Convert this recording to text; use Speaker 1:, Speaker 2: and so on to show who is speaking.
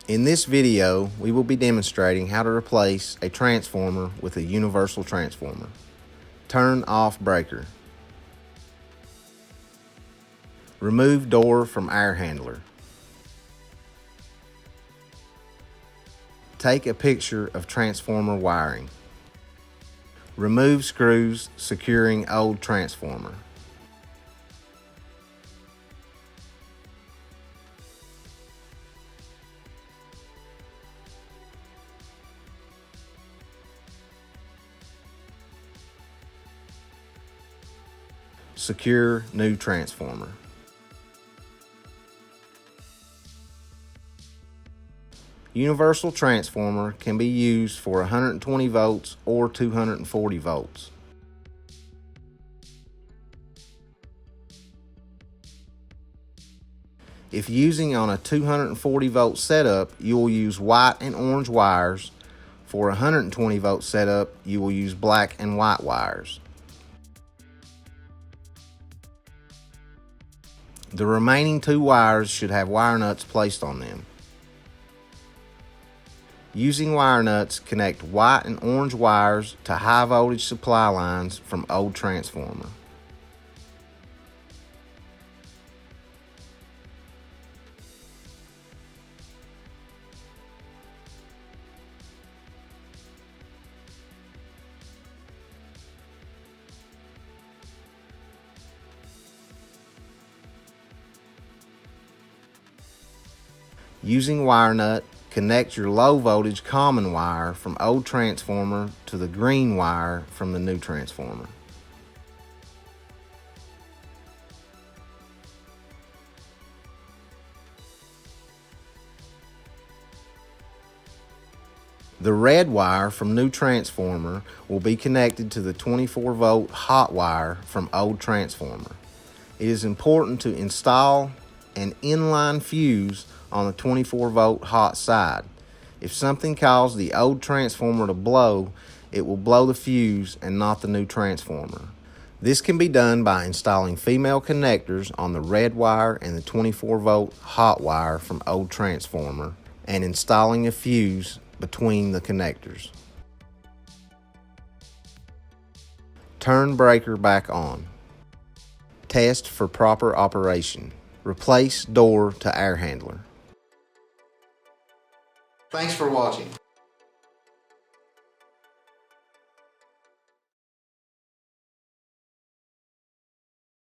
Speaker 1: In this video, we will be demonstrating how to replace a transformer with a universal transformer. Turn off breaker. Remove door from air handler. Take a picture of transformer wiring. Remove screws securing old transformer. Secure new transformer. Universal transformer can be used for 120 volts or 240 volts. If using on a 240 volt setup, you will use white and orange wires. For a 120 volt setup, you will use black and white wires. The remaining two wires should have wire nuts placed on them. Using wire nuts, connect white and orange wires to high voltage supply lines from old transformer. Using wire nut, connect your low voltage common wire from old transformer to the green wire from the new transformer. The red wire from new transformer will be connected to the 24 volt hot wire from old transformer. It is important to install an inline fuse on the 24 volt hot side. If something caused the old transformer to blow, it will blow the fuse and not the new transformer. This can be done by installing female connectors on the red wire and the 24 volt hot wire from old transformer and installing a fuse between the connectors. Turn breaker back on. Test for proper operation. Replace door to air handler. Thanks for watching.